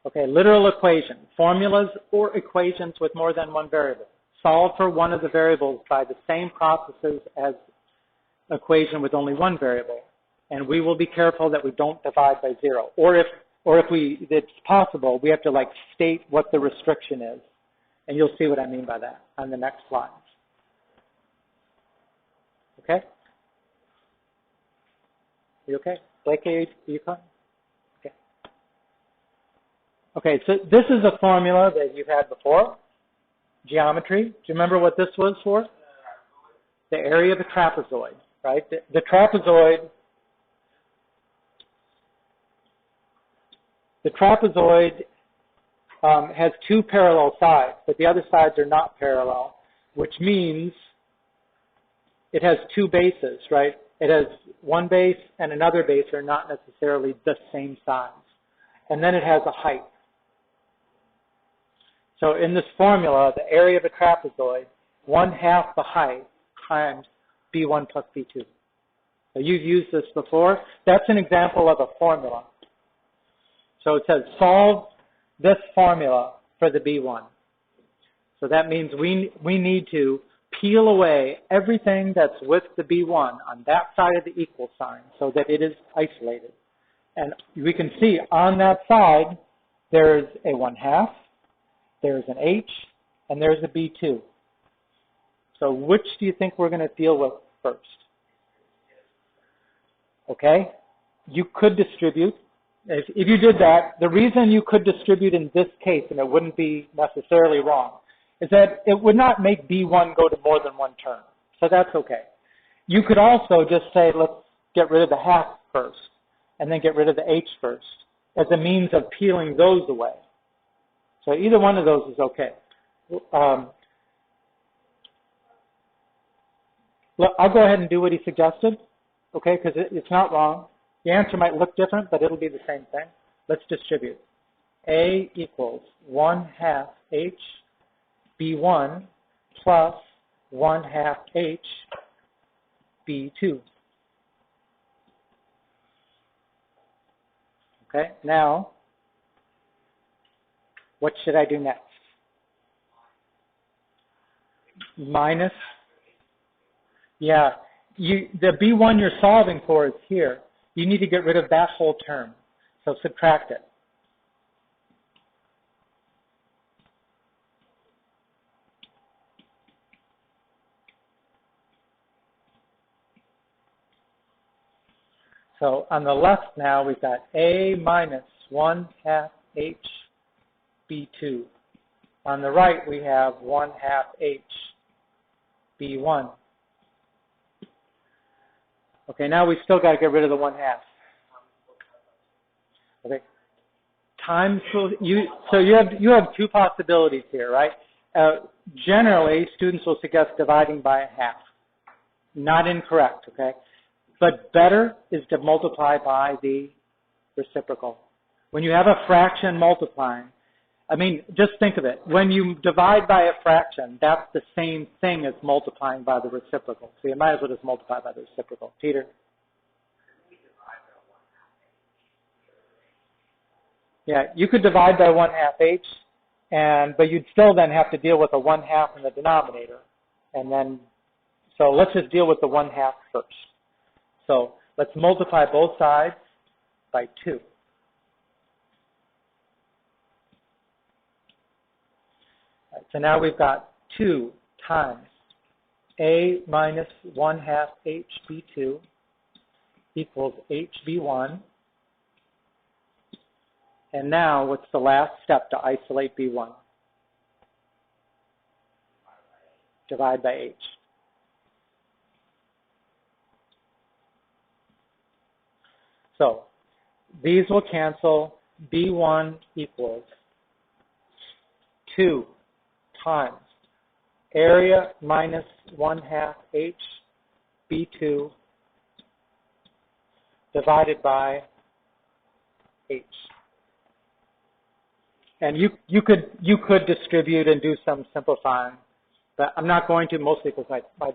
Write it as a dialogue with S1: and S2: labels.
S1: Okay, literal equation, formulas or equations with more than one variable. Solve for one of the variables by the same processes as equation with only one variable. And we will be careful that we don't divide by 0. Or if it's possible, we have to like state what the restriction is. And you'll see what I mean by that on the next slide. Okay? You okay? Blake, are you fine? Okay. Okay, so this is a formula that you've had before. Geometry. Do you remember what this was for? The area of a trapezoid, right? The trapezoid has two parallel sides, but the other sides are not parallel, which means it has two bases, right? It has one base and another base are not necessarily the same size. And then it has a height. So in this formula, the area of a trapezoid, 1/2 the height times B1 plus B2. So you've used this before. That's an example of a formula. So it says solve this formula for the B1. So that means we need to peel away everything that's with the B1 on that side of the equal sign so that it is isolated. And we can see on that side, there's a 1/2, there's an H, and there's a B2. So which do you think we're going to deal with first? Okay, you could distribute. If you did that, the reason you could distribute in this case, and it wouldn't be necessarily wrong, is that it would not make B1 go to more than one term. So that's okay. You could also just say, let's get rid of the 1/2 first, and then get rid of the H first, as a means of peeling those away. So either one of those is okay. I'll go ahead and do what he suggested, okay, because it's not wrong. The answer might look different, but it'll be the same thing. Let's distribute. A equals 1/2 H B1 plus 1/2 H B2. Okay, now what should I do next? Minus. Yeah, the B1 you're solving for is here. You need to get rid of that whole term. So subtract it. So on the left now, we've got A minus 1/2 H B2. On the right, we have 1/2 H B1. Okay, now we've still got to get rid of the 1/2. Okay. Times, so you have two possibilities here, right? Generally, students will suggest dividing by 1/2. Not incorrect, okay? But better is to multiply by the reciprocal. When you have a fraction multiplying, I mean, just think of it. When you divide by a fraction, that's the same thing as multiplying by the reciprocal. So you might as well just multiply by the reciprocal. Peter? Yeah, you could divide by 1/2 H, but you'd still then have to deal with a 1/2 in the denominator. And then, so let's just deal with the 1/2 first. So let's multiply both sides by 2. Right, so now we've got 2 times A minus 1/2 HB2 equals HB1. And now what's the last step to isolate B1? Divide by H. So these will cancel. B1 equals 2 times area minus 1/2 H B2 divided by H. And you could distribute and do some simplifying, but I'm not going to, mostly because my